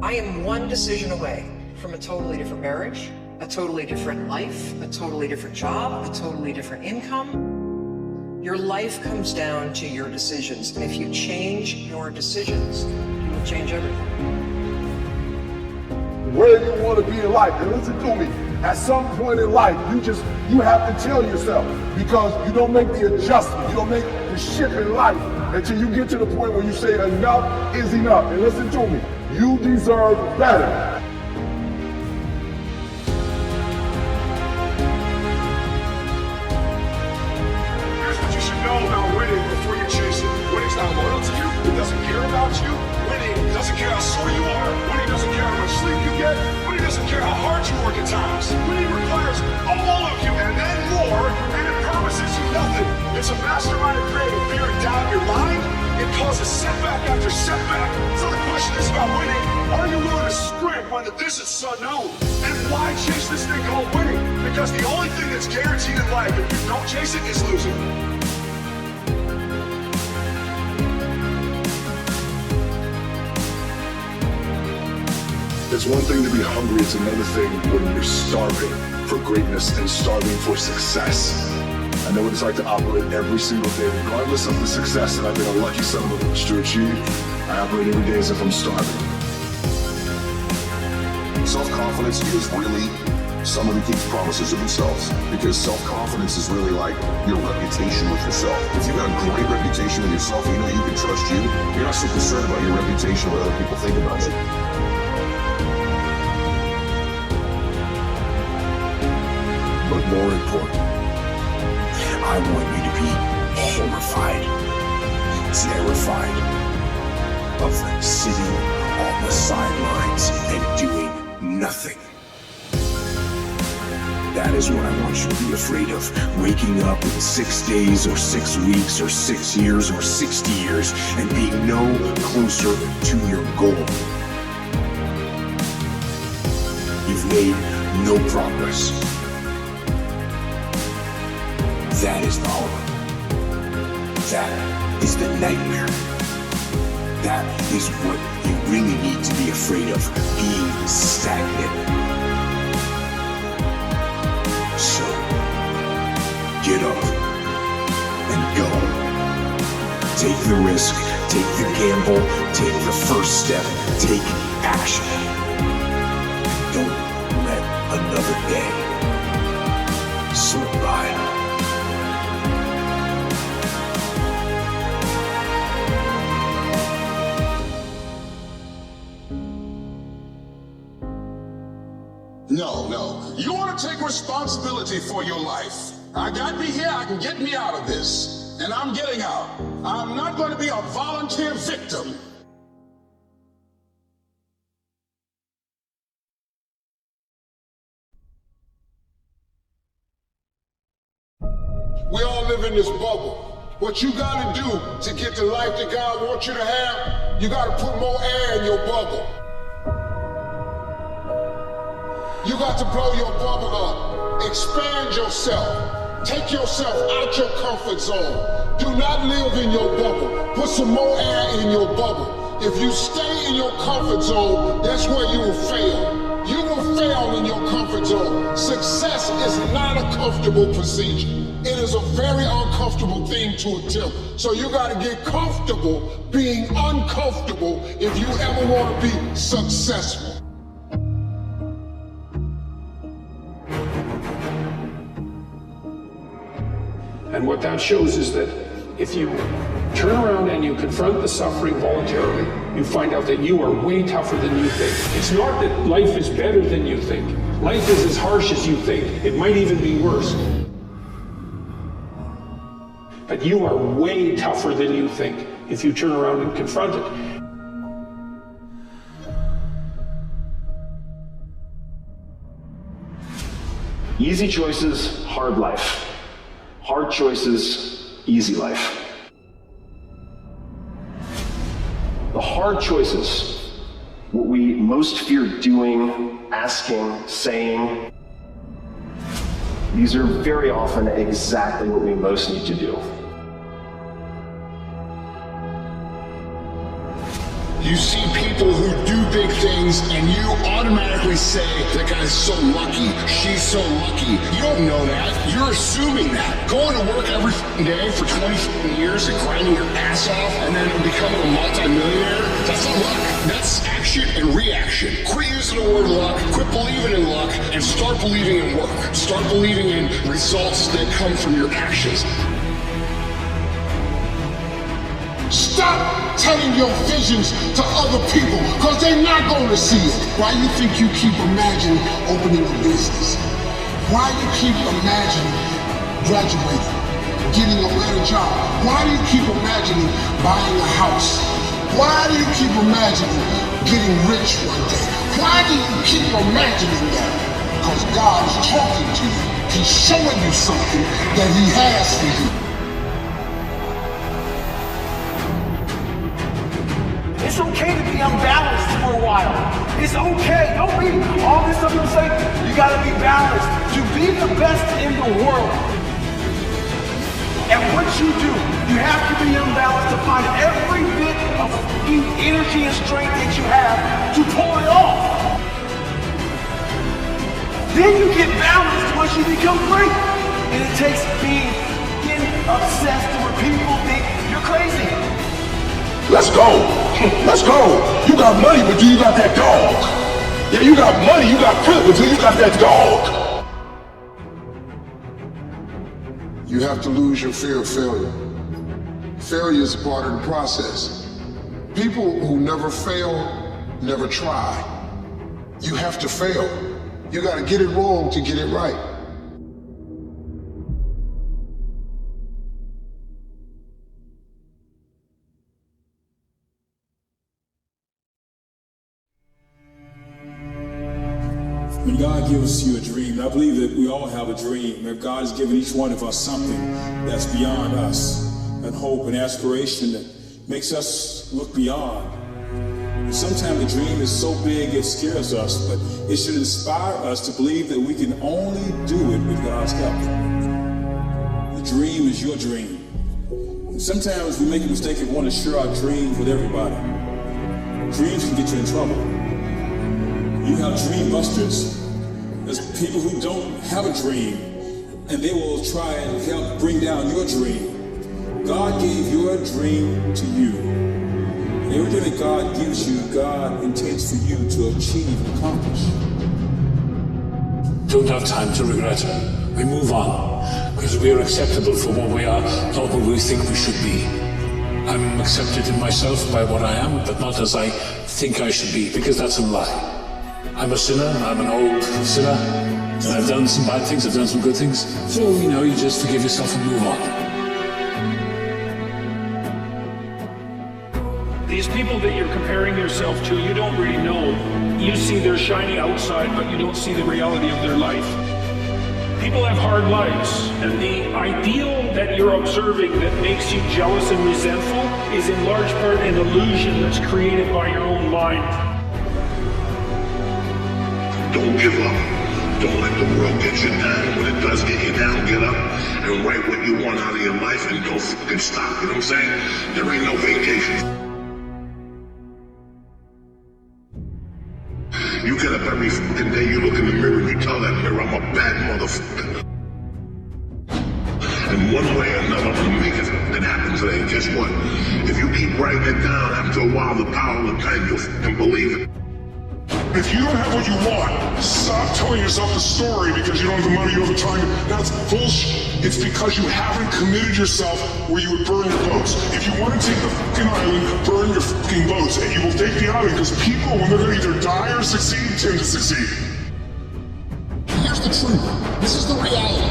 I am one decision away from a totally different marriage, a totally different life, a totally different job, a totally different income. Your life comes down to your decisions. And if you change your decisions, you will change everything. Where you want to be in life, and listen to me, at some point in life, you have to tell yourself, because you don't make the adjustment, you don't make the shift in life until you get to the point where you say enough is enough. And listen to me, you deserve better. Here's what you should know about winning before you chase it. Winning's not loyal to you, it doesn't care about you. Winning doesn't care how sore you are. Winning doesn't care how much sleep you get. Winning doesn't care how hard you work at times. Winning requires all of you and then more, and it promises you nothing. It's a mastermind of creating fear and doubt in your mind. It causes setback after setback. So the question is about winning. Are you willing to sprint when the distance is unknown? And why chase this thing called winning? Because the only thing that's guaranteed in life, if you don't chase it, is losing. It's one thing to be hungry, it's another thing when you're starving for greatness and starving for success. I know what it's like to operate every single day, regardless of the success that I've been a lucky son of a bitch to achieve. I operate every day as if I'm starving. Self-confidence is really someone who keeps promises of themselves, because self-confidence is really like your reputation with yourself. If you've got a great reputation with yourself, you know you can trust you. You're not so concerned about your reputation, what other people think about you. But more important, I want you to be horrified, terrified of sitting on the sidelines and doing nothing. That is what I want you to be afraid of. Waking up in 6 days or 6 weeks or 6 years or 60 years and being no closer to your goal. You've made no progress. That is the horror. That is the nightmare. That is what you really need to be afraid of, being stagnant. So, get up and go. Take the risk, take the gamble, take the first step, take action. Don't let another day slip by. No. You want to take responsibility for your life. I got me here, I can get me out of this. And I'm getting out. I'm not going to be a volunteer victim. We all live in this bubble. What you got to do to get the life that God wants you to have, you got to put more air in your bubble. You got to blow your bubble up, expand yourself, take yourself out your comfort zone. Do not live in your bubble. Put some more air in your bubble. If you stay in your comfort zone, that's where you will fail. You will fail in your comfort zone. Success is not a comfortable procedure. It is a very uncomfortable thing to attempt. So you got to get comfortable being uncomfortable if you ever want to be successful. And what that shows is that if you turn around and you confront the suffering voluntarily, you find out that you are way tougher than you think. It's not that life is better than you think. Life is as harsh as you think. It might even be worse. But you are way tougher than you think if you turn around and confront it. Easy choices, hard life. Hard choices, easy life. The hard choices, what we most fear doing, asking, saying, these are very often exactly what we most need to do. You see people who do big things and you automatically say, that guy's so lucky, she's so lucky. You don't know that. You're assuming that. Going to work every day for 20 years and grinding your ass off and then becoming a multi-millionaire, that's not luck. That's action and reaction. Quit using the word luck, quit believing in luck, and start believing in work. Start believing in results that come from your actions. Stop telling your visions to other people, because they're not going to see it. Why you think you keep imagining opening a business? Why you keep imagining graduating, getting a better job? Why do you keep imagining buying a house? Why do you keep imagining getting rich one day? Why do you keep imagining that? Because God is talking to you. He's showing you something that He has for you. It's okay to be unbalanced for a while. It's okay. Don't be all this stuff you say. You gotta be balanced to be the best in the world. And what you do, you have to be unbalanced to find every bit of energy and strength that you have to pull it off. Then you get balanced once you become great. And it takes getting obsessed where people think you're crazy. Let's go. Let's go. You got money, but do you got that dog? Yeah, you got money, you got privilege, but do you got that dog? You have to lose your fear of failure. Failure is a part of the process. People who never fail, never try. You have to fail. You got to get it wrong to get it right. When God gives you a dream, I believe that we all have a dream, that God has given each one of us something that's beyond us, and hope and aspiration that makes us look beyond. And sometimes the dream is so big it scares us, but it should inspire us to believe that we can only do it with God's help. The dream is your dream. And sometimes we make a mistake of wanting to share our dreams with everybody. Dreams can get you in trouble. You have dream busters. There's people who don't have a dream, and they will try and help bring down your dream. God gave your dream to you. And everything that God gives you, God intends for you to achieve and accomplish. Don't have time to regret it. We move on, because we are acceptable for what we are, not what we think we should be. I'm accepted in myself by what I am, but not as I think I should be, because that's a lie. I'm a sinner, I'm an old sinner, and I've done some bad things, I've done some good things. So, you just forgive yourself and move on. These people that you're comparing yourself to, you don't really know. You see their shiny outside, but you don't see the reality of their life. People have hard lives, and the ideal that you're observing that makes you jealous and resentful is in large part an illusion that's created by your own mind. Don't give up. Don't let the world get you down. When it does get you down, get up and write what you want out of your life and don't fucking stop. You know what I'm saying? There ain't no vacation. You get up every fucking day, you look in the mirror and you tell that mirror, I'm a bad motherfucker. And one way or another, I'm gonna make it fucking happen today. And guess what? If you keep writing it down, after a while, the power of the pen, you'll fucking believe it. If you don't have what you want, stop telling yourself the story because you don't have the money, you don't have the time. That's bullshit. It's because you haven't committed yourself where you would burn your boats. If you want to take the fucking island, burn your fucking boats, and you will take the island because people, when they're going to either die or succeed, tend to succeed. Here's the truth. This is the reality.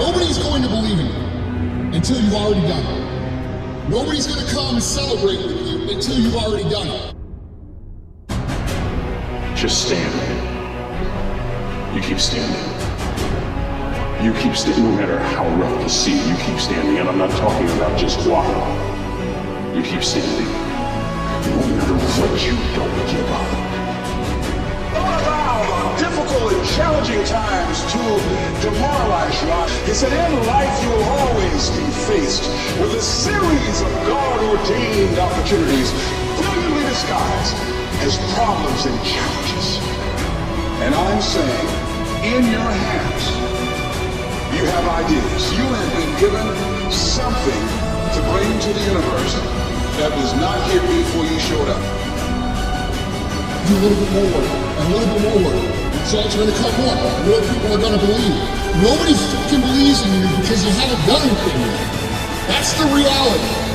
Nobody's going to believe in you until you've already done it. Nobody's going to come and celebrate with you until you've already done it. Just stand. You keep standing. You keep standing no matter how rough the sea. You keep standing, and I'm not talking about just water. You keep standing. No matter what, you don't give up. Don't allow difficult and challenging times to demoralize you. He said, in life you will always be faced with a series of God-ordained opportunities, brilliantly disguised as problems and challenges. And I'm saying, in your hands, you have ideas. You have been given something to bring to the universe that was not here before you showed up. Do a little bit more work, and a little bit more work. Results are going to come more. More people are going to believe. Nobody fucking believes in you because you haven't done anything yet. That's the reality.